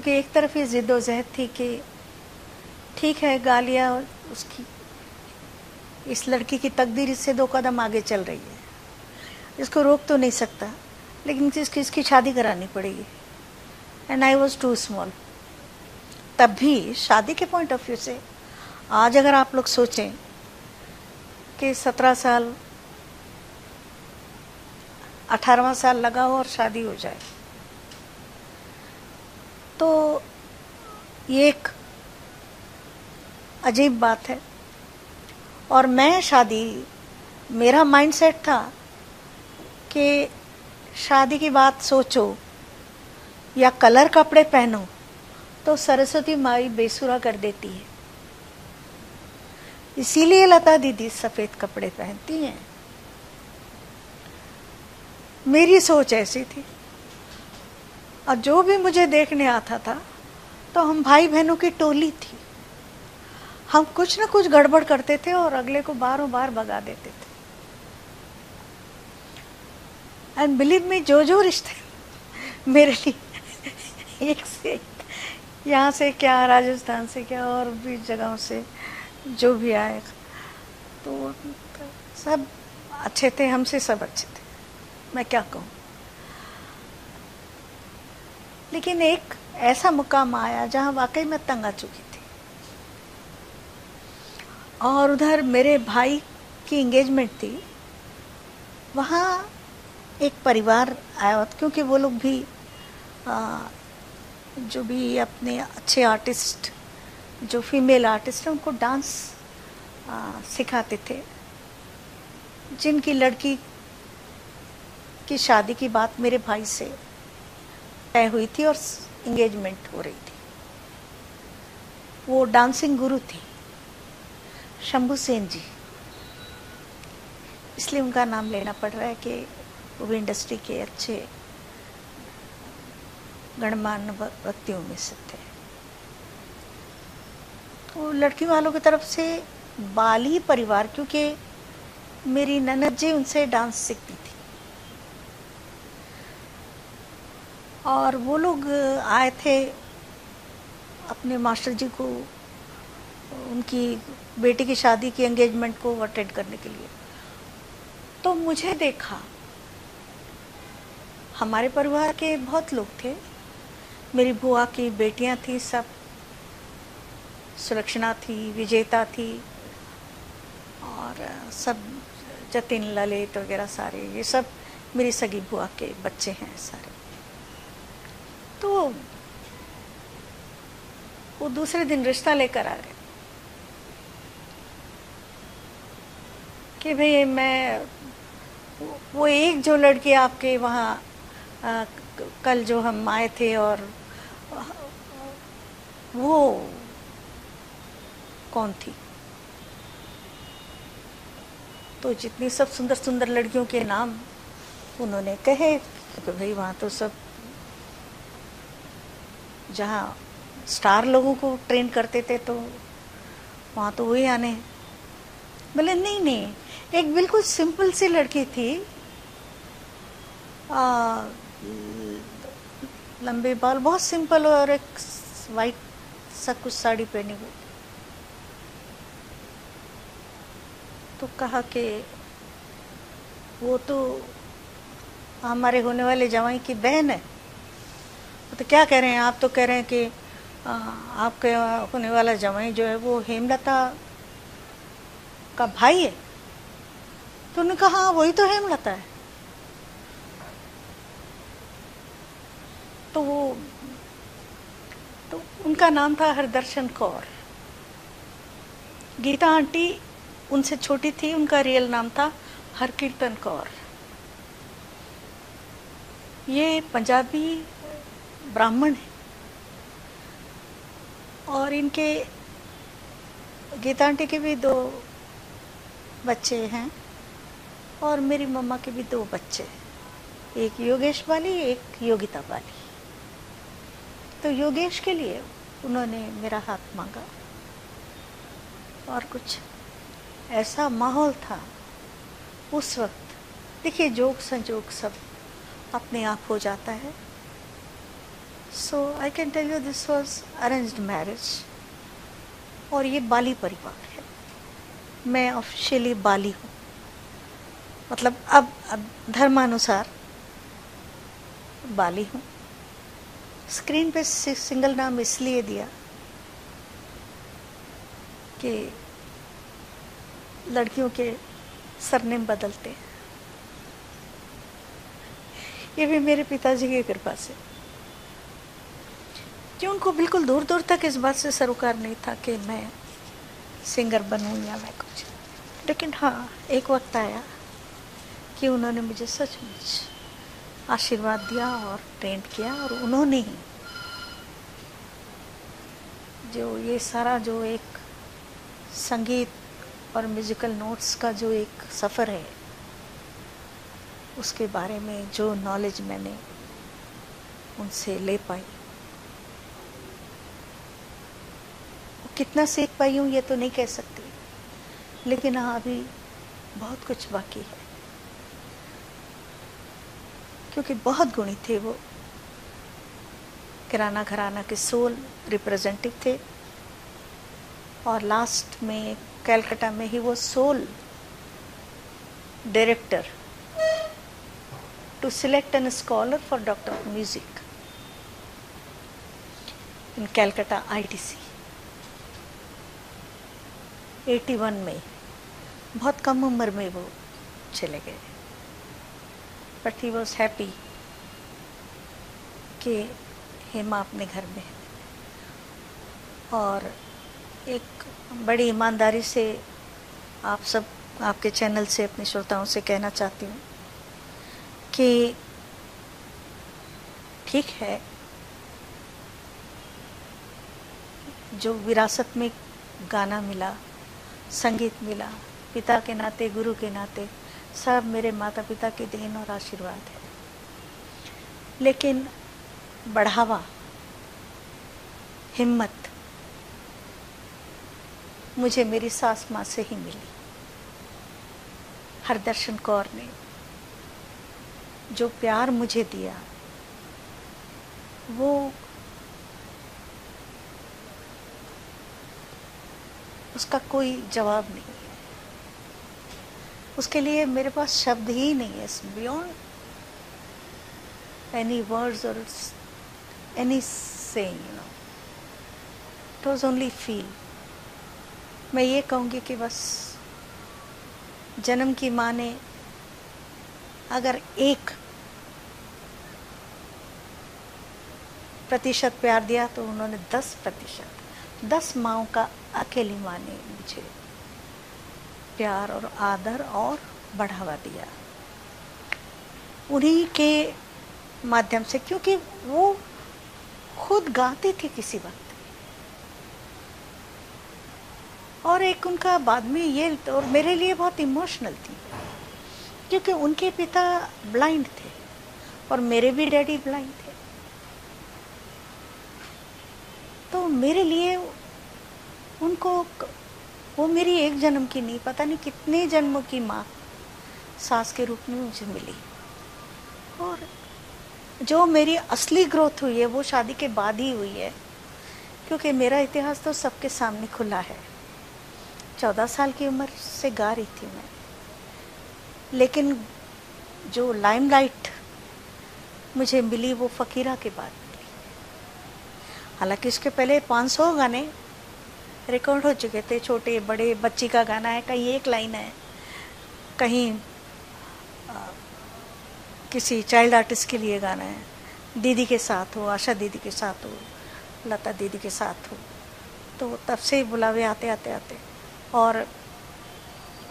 क्योंकि एक तरफ ये जिद्दोजहद थी कि ठीक है, गालिया उसकी, इस लड़की की तकदीर इससे 2 कदम आगे चल रही है, इसको रोक तो नहीं सकता, लेकिन इसकी शादी करानी पड़ेगी। And I was too small. तब भी शादी के पॉइंट ऑफ व्यू से आज अगर आप लोग सोचें कि 17 साल 18वां साल लगा हो और शादी हो जाए, तो ये एक अजीब बात है। और मैं शादी, मेरा माइंडसेट था कि शादी की बात सोचो या कलर कपड़े पहनो तो सरस्वती माई बेसुरा कर देती है, इसीलिए लता दीदी सफेद कपड़े पहनती हैं। मेरी सोच ऐसी थी। और जो भी मुझे देखने आता था तो हम भाई बहनों की टोली थी, हम कुछ ना कुछ गड़बड़ करते थे और अगले को बारों बार भगा देते थे। एंड बिलीव मी, जो रिश्ते मेरे लिए एक से एक, यहाँ से क्या, राजस्थान से क्या, और भी जगहों से जो भी आए, तो सब अच्छे थे, हमसे सब अच्छे थे, मैं क्या कहूँ। लेकिन एक ऐसा मुकाम आया जहाँ वाकई मैं तंग आ चुकी थी। और उधर मेरे भाई की एंगेजमेंट थी, वहाँ एक परिवार आया, क्योंकि वो लोग भी जो भी अपने अच्छे आर्टिस्ट, जो फीमेल आर्टिस्ट हैं, उनको डांस सिखाते थे। जिनकी लड़की की शादी की बात मेरे भाई से तय हुई थी और एंगेजमेंट हो रही थी। वो डांसिंग गुरु थी, शंभू सेन जी, इसलिए उनका नाम लेना पड़ रहा है कि वो भी इंडस्ट्री के अच्छे गणमान्य व्यक्तियों में से थे। तो लड़की वालों की तरफ से बाली परिवार, क्योंकि मेरी ननद जी उनसे डांस सीखती थी, और वो लोग आए थे अपने मास्टर जी को, उनकी बेटी की शादी की एंगेजमेंट को अटेंड करने के लिए। तो मुझे देखा, हमारे परिवार के बहुत लोग थे, मेरी बुआ की बेटियां थी, सब, सुलक्षणा थी, विजेता थी, और सब जतिन, ललित वगैरह सारे, ये सब मेरी सगी बुआ के बच्चे हैं सारे। तो वो दूसरे दिन रिश्ता लेकर आ गए कि भाई मैं, वो एक जो लड़की आपके वहाँ कल जो हम आए थे, और वो कौन थी? तो जितनी सब सुंदर सुंदर लड़कियों के नाम उन्होंने कहे कि भाई वहाँ तो सब, जहाँ स्टार लोगों को ट्रेन करते थे, तो वहाँ तो वही आने। बोले नहीं नहीं, एक बिल्कुल सिंपल सी लड़की थी, लंबे बाल, बहुत सिंपल, और एक वाइट सा कुछ साड़ी पहनी हुई। तो कहा कि वो तो हमारे होने वाले जवाई की बहन है। तो क्या कह रहे हैं आप? तो कह रहे हैं कि आपके होने वाला जवाई जो है वो हेमलता का भाई है। तो उन्होंने कहा हाँ, वही तो हेमलता है। तो उनका नाम था हरदर्शन कौर। गीता आंटी उनसे छोटी थी, उनका रियल नाम था हरकीर्तन कौर। ये पंजाबी ब्राह्मण है, और इनके गीता आंटी के भी 2 बच्चे हैं, और मेरी मम्मा के भी 2 बच्चे हैं, एक योगेश वाली, एक योगिता वाली। तो योगेश के लिए उन्होंने मेरा हाथ मांगा, और कुछ ऐसा माहौल था उस वक्त। देखिए, जोग संजोग सब अपने आप हो जाता है, so I can tell you this was arranged marriage, और ये बाली परिवार है। मैं ऑफिशियली बाली हूँ, मतलब अब धर्मानुसार बाली हूँ। स्क्रीन पे सिंगल नाम इसलिए दिया कि लड़कियों के सरनेम बदलते हैं। ये भी मेरे पिताजी की कृपा से, कि उनको बिल्कुल दूर दूर तक इस बात से सरोकार नहीं था कि मैं सिंगर बनूं या मैं कुछ। लेकिन हाँ, एक वक्त आया कि उन्होंने मुझे सचमुच आशीर्वाद दिया और ट्रेंड किया, और उन्होंने ही जो ये सारा जो एक संगीत और म्यूजिकल नोट्स का जो एक सफ़र है, उसके बारे में जो नॉलेज मैंने उनसे ले पाई, कितना सीख पाई हूँ ये तो नहीं कह सकती, लेकिन हाँ अभी बहुत कुछ बाकी है, क्योंकि बहुत गुणी थे वो। किराना घराना के सोल रिप्रेजेंटेटिव थे, और लास्ट में कलकत्ता में ही वो sole director to select an scholar for doctor of music in Calcutta ITC 81 में। बहुत कम उम्र में वो चले गए, बट ही वॉज हैप्पी कि हेमा अपने घर में है। और एक बड़ी ईमानदारी से आप सब, आपके चैनल से अपने श्रोताओं से कहना चाहती हूँ कि ठीक है, जो विरासत में गाना मिला, संगीत मिला, पिता के नाते, गुरु के नाते, सब मेरे माता पिता के देन और आशीर्वाद है। लेकिन बढ़ावा, हिम्मत मुझे मेरी सास माँ से ही मिली। हरदर्शन कौर ने जो प्यार मुझे दिया, वो उसका कोई जवाब नहीं है। उसके लिए मेरे पास शब्द ही नहीं है, बियॉन्ड एनी वर्ड्स और any saying, you know, it was only feel. मैं ये कहूँगी कि बस जन्म की माँ ने अगर 1% प्यार दिया तो उन्होंने 10%, 10 माँओं का अकेली माँ ने मुझे प्यार और आदर और बढ़ावा दिया, उन्हीं के माध्यम से, क्योंकि वो खुद गाती थी किसी वक्त। और एक उनका बाद में ये, और मेरे लिए बहुत इमोशनल थी, क्योंकि उनके पिता ब्लाइंड थे और मेरे भी डैडी ब्लाइंड थे। तो मेरे लिए उनको, वो मेरी एक जन्म की नहीं, पता नहीं कितने जन्मों की माँ सास के रूप में मुझे मिली। और जो मेरी असली ग्रोथ हुई है वो शादी के बाद ही हुई है, क्योंकि मेरा इतिहास तो सबके सामने खुला है। 14 साल की उम्र से गा रही थी मैं, लेकिन जो लाइमलाइट मुझे मिली वो फ़कीरा के बाद मिली। हालांकि इसके पहले 500 गाने रिकॉर्ड हो चुके थे, छोटे बड़े, बच्ची का गाना है, कहीं एक लाइन है, कहीं किसी चाइल्ड आर्टिस्ट के लिए गाना है, दीदी के साथ हो, आशा दीदी के साथ हो, लता दीदी के साथ हो। तो तब से बुलावे आते आते आते, और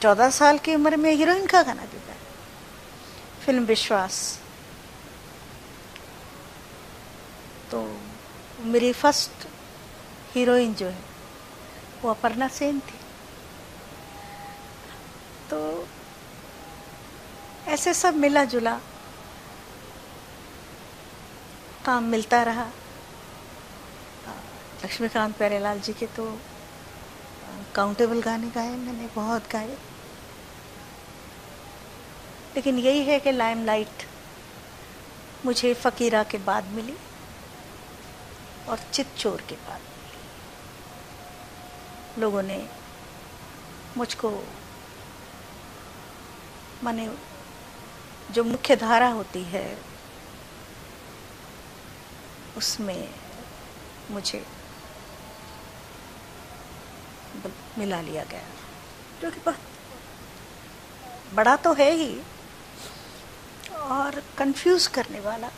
14 साल की उम्र में हीरोइन का गाना भी गाया, फिल्म विश्वास। तो मेरी फर्स्ट हीरोइन जो है वो अपर्णा सेन थी। तो ऐसे सब मिला जुला काम मिलता रहा। लक्ष्मीकांत प्यारेलाल जी के तो काउंटेबल गाने गाए मैंने, बहुत गाए। लेकिन यही है कि लाइमलाइट मुझे फ़कीरा के बाद मिली, और चितचोर के बाद लोगों ने मुझको, माने जो मुख्य धारा होती है उसमें मुझे मिला लिया गया, जो कि बहुत बड़ा तो है ही और कंफ्यूज करने वाला,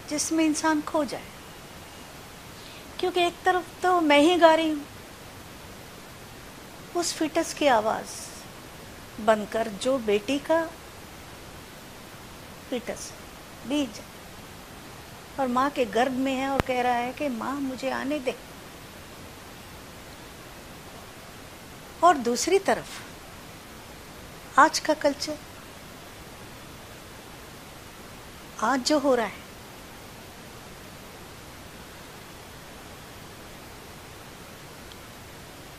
जिसमें इंसान खो जाए। क्योंकि एक तरफ तो मैं ही गा रही हूँ, उस फीटस की आवाज बनकर जो बेटी का फीटस बीज और माँ के गर्भ में है और कह रहा है कि माँ मुझे आने दे, और दूसरी तरफ आज का कल्चर, आज जो हो रहा है,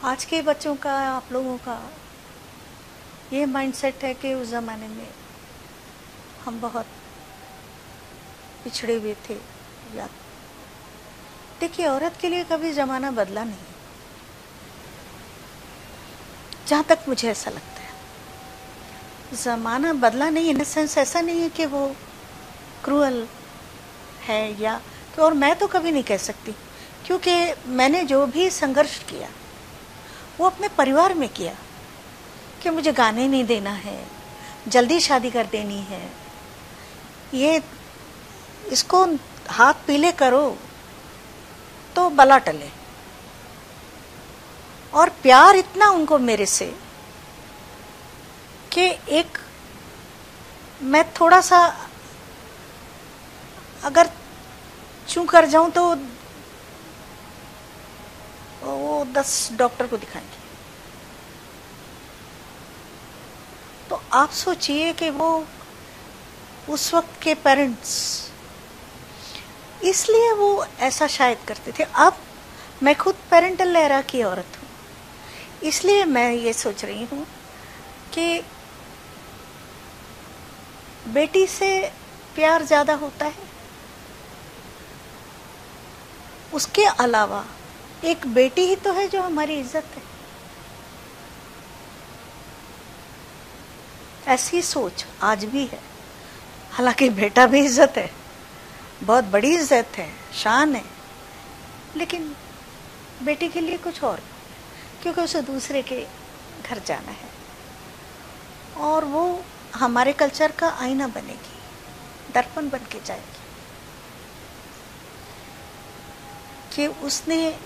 आज के बच्चों का, आप लोगों का ये माइंडसेट है कि उस जमाने में हम बहुत पिछड़े हुए थे। या देखिए, औरत के लिए कभी जमाना बदला नहीं, जहां तक मुझे ऐसा लगता है। जमाना बदला नहीं, इन सेंस ऐसा नहीं है कि वो क्रूअल है या, और मैं तो कभी नहीं कह सकती, क्योंकि मैंने जो भी संघर्ष किया वो अपने परिवार में किया कि मुझे गाने नहीं देना है, जल्दी शादी कर देनी है, ये इसको हाथ पीले करो तो बला टले। और प्यार इतना उनको मेरे से कि एक मैं थोड़ा सा अगर चूं कर जाऊं तो वो 10 डॉक्टर को दिखाएंगे। तो आप सोचिए कि वो उस वक्त के पेरेंट्स, इसलिए वो ऐसा शायद करते थे। अब मैं खुद पेरेंटल लहरा की औरत हूँ, इसलिए मैं ये सोच रही हूँ कि बेटी से प्यार ज्यादा होता है। उसके अलावा एक बेटी ही तो है जो हमारी इज्जत है। ऐसी सोच आज भी है। हालांकि बेटा भी इज्जत है, बहुत बड़ी इज्जत है, शान है, लेकिन बेटी के लिए कुछ और, क्योंकि उसे दूसरे के घर जाना है और वो हमारे कल्चर का आईना बनेगी, दर्पण बन के जाएगी कि उसने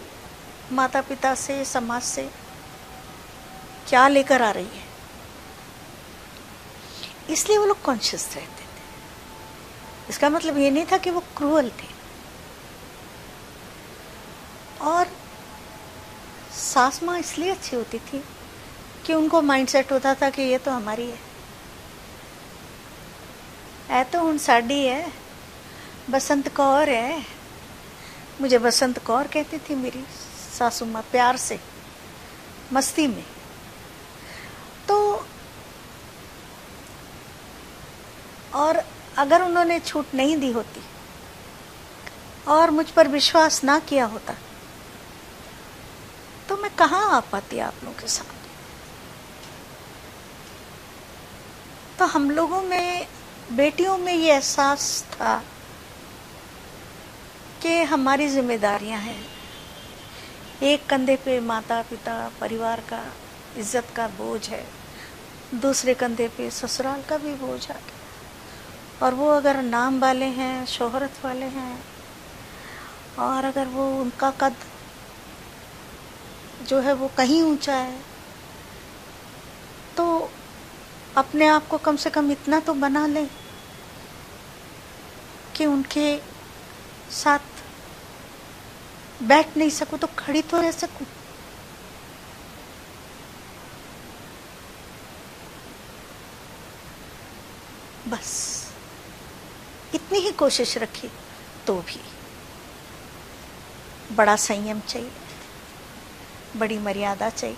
माता पिता से, समाज से क्या लेकर आ रही है। इसलिए वो लोग कॉन्शियस रहते थे। इसका मतलब ये नहीं था कि वो क्रूअल थे। और सास माँ इसलिए अच्छी होती थी कि उनको माइंडसेट होता था कि ये तो हमारी है, ऐ तो हुण साडी है, बसंत कौर है। मुझे बसंत कौर कहती थी मेरी सासू माँ, प्यार से, मस्ती में। तो और अगर उन्होंने छूट नहीं दी होती और मुझ पर विश्वास ना किया होता तो मैं कहाँ आ पाती आप लोगों के सामने। तो हम लोगों में, बेटियों में ये एहसास था कि हमारी जिम्मेदारियां हैं। एक कंधे पे माता पिता, परिवार का, इज्जत का बोझ है, दूसरे कंधे पे ससुराल का भी बोझ आ गया। और वो अगर नाम वाले हैं, शोहरत वाले हैं, और अगर वो उनका कद जो है वो कहीं ऊंचा है, तो अपने आप को कम से कम इतना तो बना लें कि उनके साथ बैठ नहीं सकूं तो खड़ी तो रह सकूं। बस इतनी ही कोशिश रखी। तो भी बड़ा संयम चाहिए, बड़ी मर्यादा चाहिए।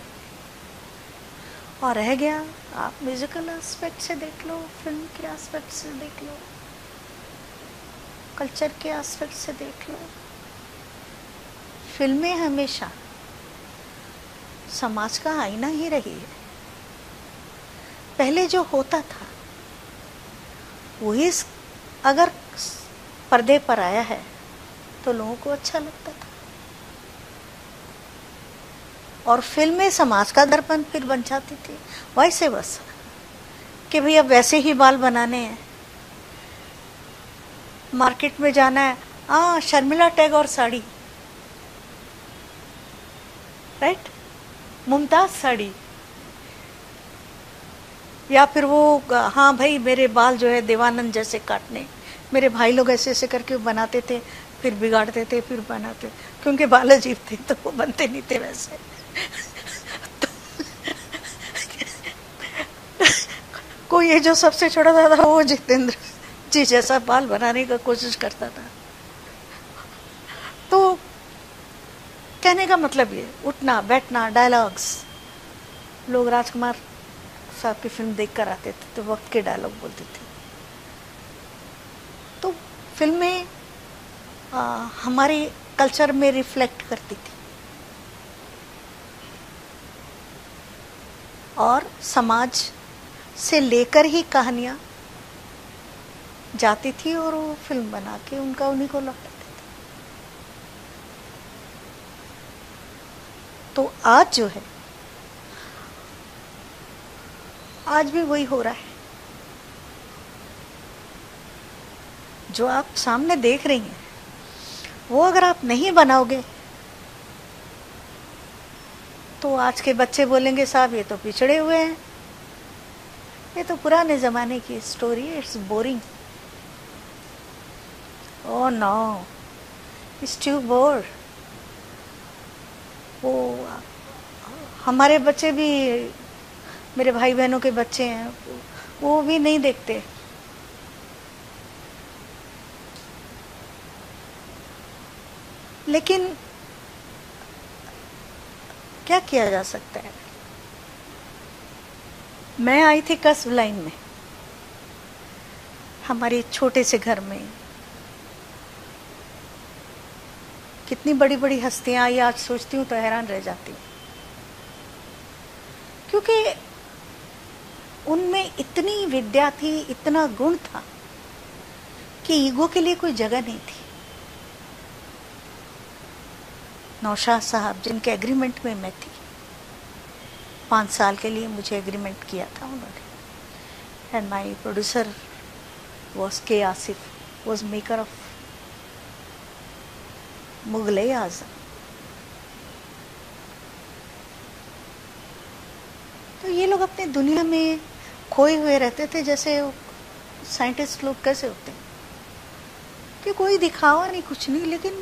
और रह गया, आप म्यूजिकल एस्पेक्ट से देख लो, फिल्म के एस्पेक्ट से देख लो, कल्चर के एस्पेक्ट से देख लो, फिल्में हमेशा समाज का आईना ही रही है। पहले जो होता था वही अगर पर्दे पर आया है तो लोगों को अच्छा लगता था, और फिल्में समाज का दर्पण फिर बन जाती थी। वैसे बस कि भाई अब वैसे ही बाल बनाने हैं, मार्केट में जाना है, शर्मिला टैगोर साड़ी, राइट, मुमताज साड़ी, या फिर वो हाँ भाई मेरे बाल जो है देवानंद जैसे काटने। मेरे भाई लोग ऐसे ऐसे करके बनाते थे, फिर बिगाड़ते थे, फिर बनाते, क्योंकि बाल अजीब थे तो वो बनते नहीं थे वैसे। तो कोई ये जो सबसे छोटा था वो जितेंद्र जी जैसा बाल बनाने का कोशिश करता था। तो कहने का मतलब ये, उठना बैठना, डायलॉग्स, लोग राजकुमार साहब की फिल्म देख कर आते थे तो वक्त के डायलॉग बोलते थे। तो फिल्में हमारे कल्चर में रिफ्लेक्ट करती थी और समाज से लेकर ही कहानियाँ जाती थी और वो फिल्म बना के उनका उन्हीं को लौटाते थे। तो आज जो है, आज भी वही हो रहा है। जो आप सामने देख रही हैं वो अगर आप नहीं बनाओगे तो आज के बच्चे बोलेंगे साहब ये तो पिछड़े हुए हैं, ये तो पुराने जमाने की स्टोरी है, it's boring, oh no it's too bore. वो हमारे बच्चे भी, मेरे भाई बहनों के बच्चे हैं, वो भी नहीं देखते। लेकिन क्या किया जा सकता है। मैं आई थी कसब लाइन में, हमारे छोटे से घर में कितनी बड़ी बड़ी हस्तियां आई, आज सोचती हूँ तो हैरान रह जाती हूँ, क्योंकि उनमें इतनी विद्या थी, इतना गुण था कि ईगो के लिए कोई जगह नहीं थी। नौशाद साहब जिनके एग्रीमेंट में मैं थी, 5 साल के लिए मुझे एग्रीमेंट किया था उन्होंने, एंड माय प्रोड्यूसर वाज के Asif, was maker of Mughal e आजम। तो ये लोग अपने दुनिया में खोए हुए रहते थे, जैसे साइंटिस्ट लोग कैसे होते हैं कि कोई दिखावा नहीं, कुछ नहीं, लेकिन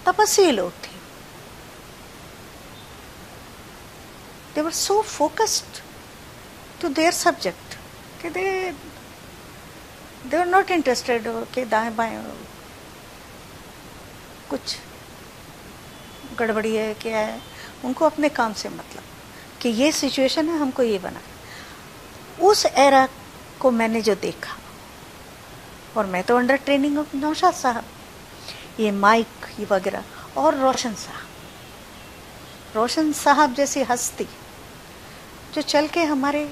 तपस्वी लोग थे। They were so focused to their subject कि they were not interested कि दाएं बाएं कुछ गड़बड़ी है क्या है, उनको अपने काम से मतलब कि ये सिचुएशन है, हमको ये बना। उस एरा को मैंने जो देखा, और मैं तो अंडर ट्रेनिंग ऑफ नौशाद साहब, ये माइक ये वगैरह, और रोशन साहब जैसी हस्ती जो चल के हमारे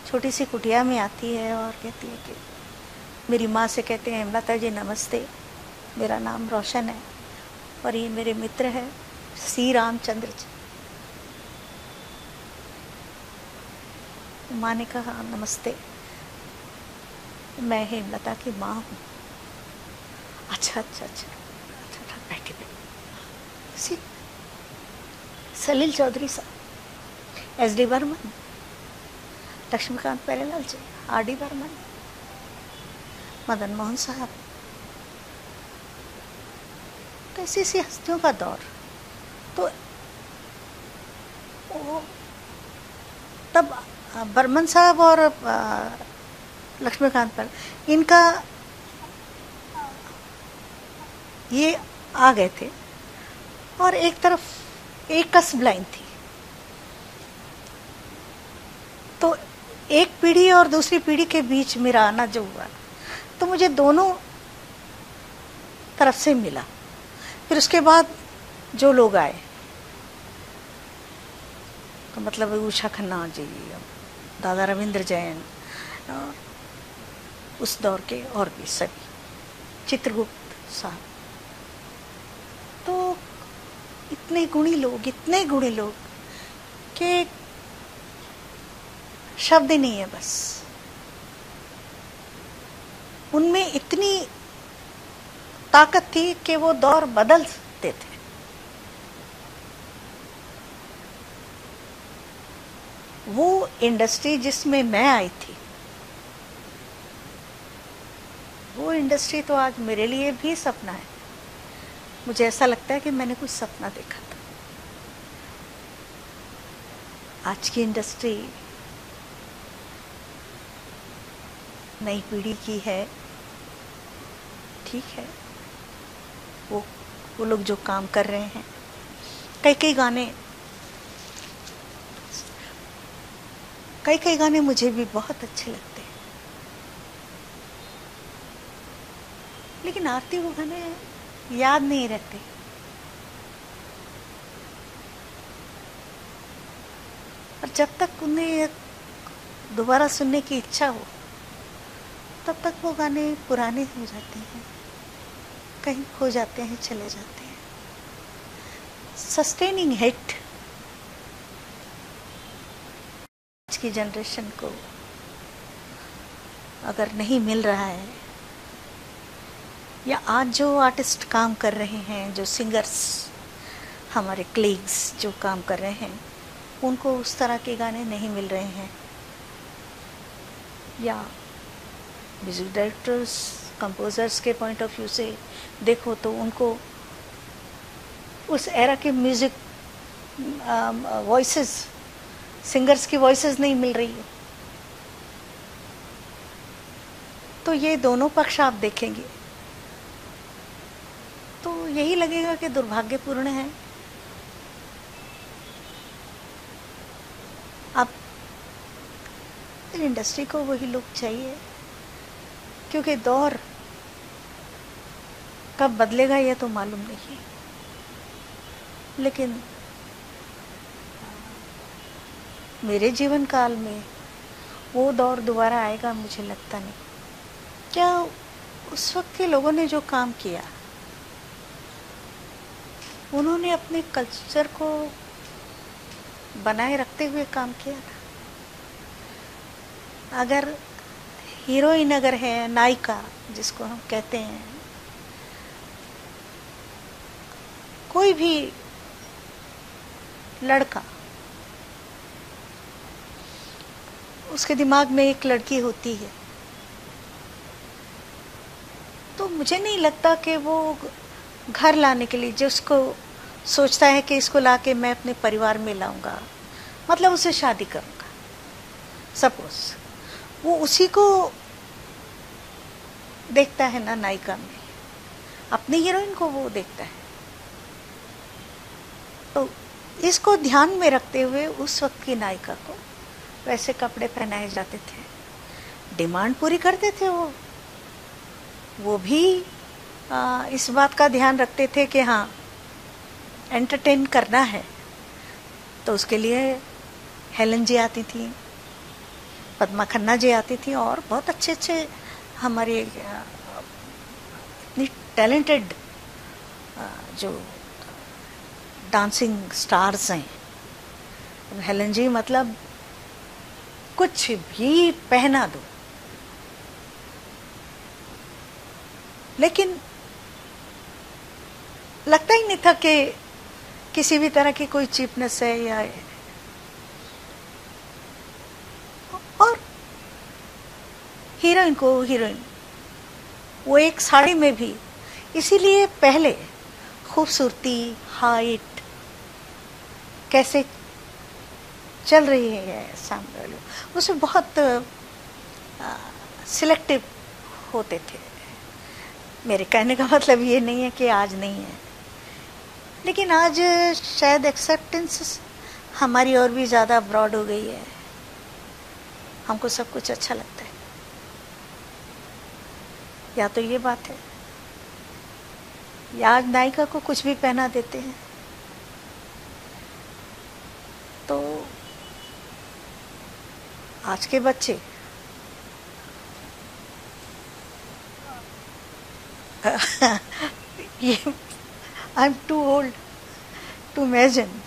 छोटी सी कुटिया में आती है और कहती है कि मेरी माँ से कहते हैं हेमलता जी नमस्ते, मेरा नाम रोशन है और ये मेरे मित्र हैं सी रामचंद्र जी। माँ ने कहा नमस्ते, मैं हेमलता की माँ हूँ। अच्छा अच्छा अच्छा अच्छा, बैठे बैठे। सलील चौधरी साहब, SD बर्मन, लक्ष्मीकांत प्यारेलाल जी, RD बर्मन, मदन मोहन साहब, तो ऐसी ऐसी हस्तियों का दौर। तो तब बर्मन साहब और लक्ष्मीकांत पर इनका ये आ गए थे, और एक तरफ एक कसब लाइन थी। तो एक पीढ़ी और दूसरी पीढ़ी के बीच मेरा आना जो हुआ, तो मुझे दोनों तरफ से मिला। फिर उसके बाद जो लोग आए, तो मतलब उषा खन्ना जी, दादा रविंद्र जैन, और उस दौर के और भी सभी, चित्रगुप्त साहब, तो इतने गुणी लोग कि शब्द ही नहीं है बस। उनमें इतनी ताकत थी कि वो दौर बदल सकते थे। वो इंडस्ट्री जिसमें मैं आई थी, वो इंडस्ट्री तो आज मेरे लिए भी सपना है। मुझे ऐसा लगता है कि मैंने कुछ सपना देखा था। आज की इंडस्ट्री नई पीढ़ी की है, ठीक है, वो लोग जो काम कर रहे हैं, कई गाने मुझे भी बहुत अच्छे लगते हैं, लेकिन आरती वो गाने याद नहीं रहते। और जब तक उन्हें दोबारा सुनने की इच्छा हो, तब तक वो गाने पुराने हो जाते हैं, कहीं खो जाते हैं, चले जाते हैं। सस्टेनिंग हिट आज की जनरेशन को अगर नहीं मिल रहा है, या आज जो आर्टिस्ट काम कर रहे हैं, जो सिंगर्स हमारे क्लीग्स जो काम कर रहे हैं, उनको उस तरह के गाने नहीं मिल रहे हैं, या म्यूजिक डायरेक्टर्स, कंपोजर्स के पॉइंट ऑफ व्यू से देखो तो उनको उस एरा के म्यूजिक वॉइसेस, सिंगर्स की वॉइसेस नहीं मिल रही है। तो ये दोनों पक्ष आप देखेंगे तो यही लगेगा कि दुर्भाग्यपूर्ण है। अब इंडस्ट्री को वही लोग चाहिए, क्योंकि दौर कब बदलेगा ये तो मालूम नहीं है, लेकिन मेरे जीवन काल में वो दौर दोबारा आएगा मुझे लगता नहीं। क्या उस वक्त के लोगों ने जो काम किया, उन्होंने अपने कल्चर को बनाए रखते हुए काम किया था। अगर हीरोइन अगर है, नायिका जिसको हम कहते हैं, कोई भी लड़का, उसके दिमाग में एक लड़की होती है, तो मुझे नहीं लगता कि वो घर लाने के लिए जिसको सोचता है कि इसको लाके मैं अपने परिवार में लाऊंगा, मतलब उसे शादी करूंगा, सपोज वो उसी को देखता है ना, नायिका में अपनी हीरोइन को वो देखता है। तो इसको ध्यान में रखते हुए उस वक्त की नायिका को वैसे कपड़े पहनाए जाते थे, डिमांड पूरी करते थे। वो भी इस बात का ध्यान रखते थे कि हाँ एंटरटेन करना है, तो उसके लिए हेलन जी आती थी, पद्मा खन्ना जी आती थी, और बहुत अच्छे अच्छे हमारे इतनी टैलेंटेड जो डांसिंग स्टार्स हैं। हेलन जी मतलब कुछ भी पहना दो, लेकिन लगता ही नहीं था कि किसी भी तरह की कोई चीपनेस है या। और हीरोइन वो एक साड़ी में भी, इसीलिए पहले खूबसूरती, हाइट कैसे चल रही है सामने वाले, उसमें बहुत सिलेक्टिव होते थे। मेरे कहने का मतलब ये नहीं है कि आज नहीं है, लेकिन आज शायद एक्सेप्टेंस हमारी और भी ज़्यादा ब्रॉड हो गई है, हमको सब कुछ अच्छा लगता है, या तो ये बात है। या आज नायिका को कुछ भी पहना देते हैं। तो आज के बच्चे ये I am too old to imagine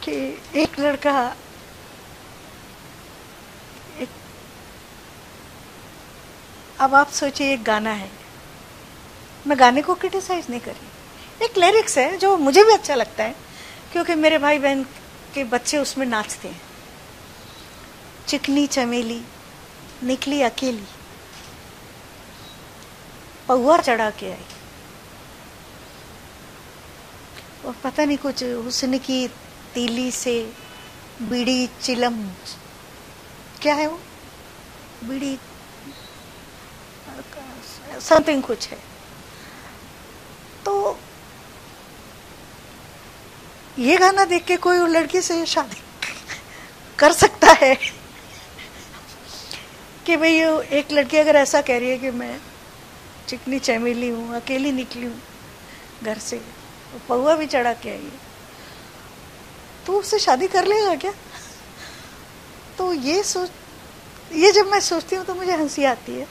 कि एक लड़का अब आप सोचिए, एक गाना है, मैं गाने को क्रिटिसाइज नहीं कर रही, एक लिरिक्स है जो मुझे भी अच्छा लगता है क्योंकि मेरे भाई बहन के बच्चे उसमें नाचते हैं। चिकनी चमेली निकली अकेली, पौआ चढ़ा के आई, और पता नहीं कुछ हुस्न की तीली से बीड़ी चिलम, क्या है वो, बीड़ी समथिंग कुछ है। तो ये गाना देख के कोई लड़की से शादी कर सकता है कि भाई एक लड़की अगर ऐसा कह रही है कि मैं चिकनी चमेली हूँ, अकेली निकली हूँ घर से, पौआ भी चढ़ा के आई है, तो उससे शादी कर लेगा क्या? तो ये जब मैं सोचती हूँ तो मुझे हंसी आती है,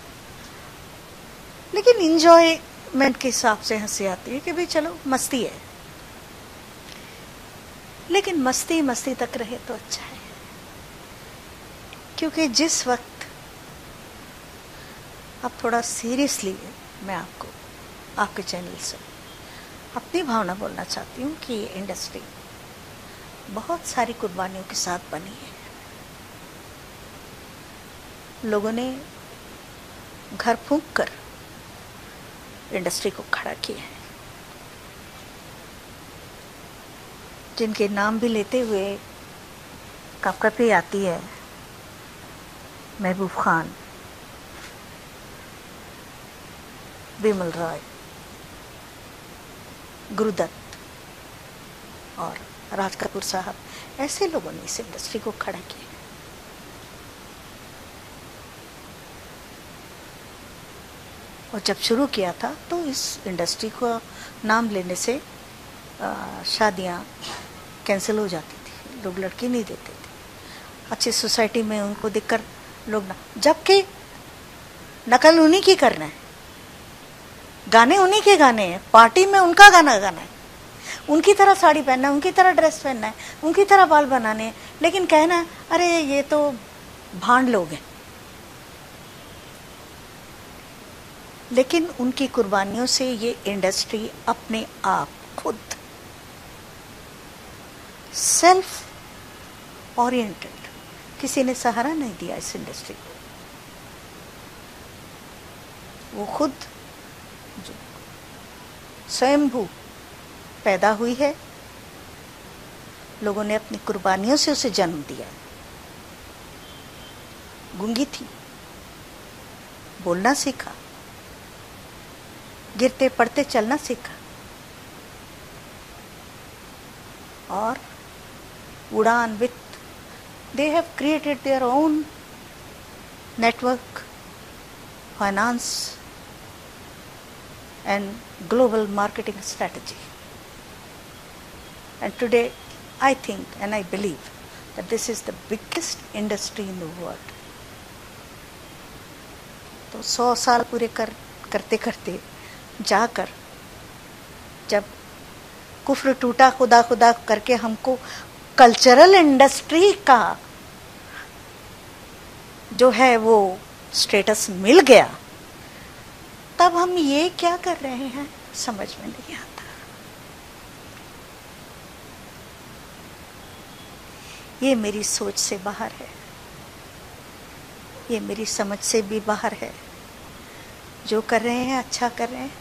लेकिन इंजॉयमेंट के हिसाब से हंसी आती है कि भाई चलो मस्ती है, लेकिन मस्ती मस्ती तक रहे तो अच्छा है। क्योंकि जिस वक्त अब थोड़ा सीरियसली मैं आपको आपके चैनल से अपनी भावना बोलना चाहती हूँ कि ये इंडस्ट्री बहुत सारी कुर्बानियों के साथ बनी है। लोगों ने घर फूंक कर इंडस्ट्री को खड़ा किया है, जिनके नाम भी लेते हुए कपकपी आती है। महबूब खान, बिमल रॉय, गुरुदत्त और राज कपूर साहब, ऐसे लोगों ने इस इंडस्ट्री को खड़ा किया। और जब शुरू किया था तो इस इंडस्ट्री को नाम लेने से शादियां कैंसिल हो जाती थी, लोग लड़की नहीं देते थे। अच्छी सोसाइटी में उनको देखकर लोग ना, जबकि नकल उन्हीं की करना है, गाने उन्हीं के गाने हैं, पार्टी में उनका गाना गाना है, उनकी तरह साड़ी पहनना है, उनकी तरह ड्रेस पहनना है, उनकी तरह बाल बनाने हैं, लेकिन कहना है अरे ये तो भांड लोग हैं। लेकिन उनकी कुर्बानियों से ये इंडस्ट्री अपने आप खुद सेल्फ ओरिएंटेड, किसी ने सहारा नहीं दिया इस इंडस्ट्री को, वो खुद जो स्वयंभू पैदा हुई है, लोगों ने अपनी कुर्बानियों से उसे जन्म दिया। गूंगी थी, बोलना सीखा, गिरते पड़ते चलना सीखा, और उड़ान with they have created their own network, finance and global marketing strategy. And today I think and I believe that this is the biggest industry in the world. तो 100 साल पूरे करते करते जाकर जब कुफ्र टूटा, खुदा खुदा करके हमको कल्चरल इंडस्ट्री का जो है वो स्टेटस मिल गया, तब हम ये क्या कर रहे हैं समझ में नहीं आता। ये मेरी सोच से बाहर है, ये मेरी समझ से भी बाहर है। जो कर रहे हैं अच्छा कर रहे हैं।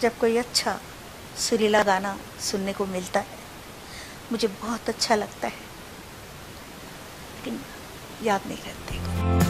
जब कोई अच्छा सुरीला गाना सुनने को मिलता है मुझे बहुत अच्छा लगता है, लेकिन याद नहीं रहते।